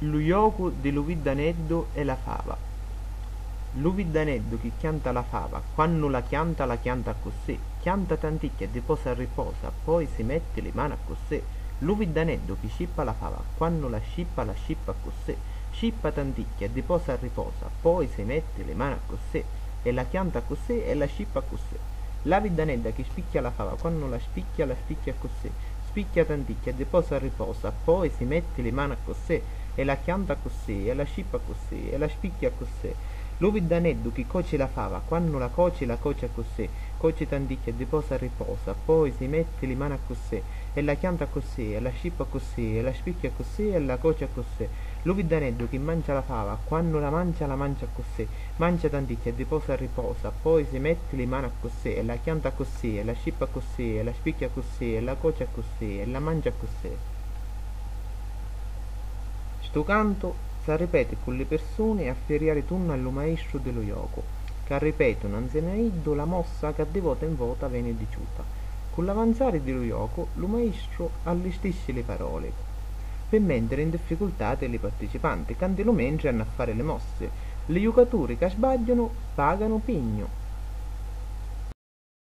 Lu gioco di Luviddaneddu e la fava. Luviddaneddu chi chianta la fava, quando la chianta così, chianta tanticchia e riposa a riposa, poi si mette le mani così. Luviddaneddu chi scippa la fava, quando la scippa così, scippa tanticchia e riposa a riposa, poi si mette le mani così, e la chianta così e la scippa così. La viddanedda chi spicchia la fava, quando la spicchia così, spicchia tanticchia e riposa a riposa, poi si mette le mani così, e la chianta così, e la scippa così, e la spicchia così. Luviddaneddu chi coce la fava, quando la coce così, coce tanticchia e riposa a riposa, poi si mette le mani così, e la chianta così, e la scippa così, e la spicchia così, e la coce così. Luviddaneddu chi mangia la fava, quando la mangia così, mangia tanticchia e riposa, poi si mette le mani così, e la chianta così, e la scippa così, e la spicchia così, e la coce così, e la mangia così. Sto canto si ripete con le persone a feriare turno al maestro dello gioco, che ripetono anzianaiddo la mossa che di volta in volta viene diciuta. Con l'avanzare dello gioco, lo maestro allestisce le parole, per mettere in difficoltà i partecipanti, che lo mentre hanno a fare le mosse. Le giocatori che sbagliano pagano pigno.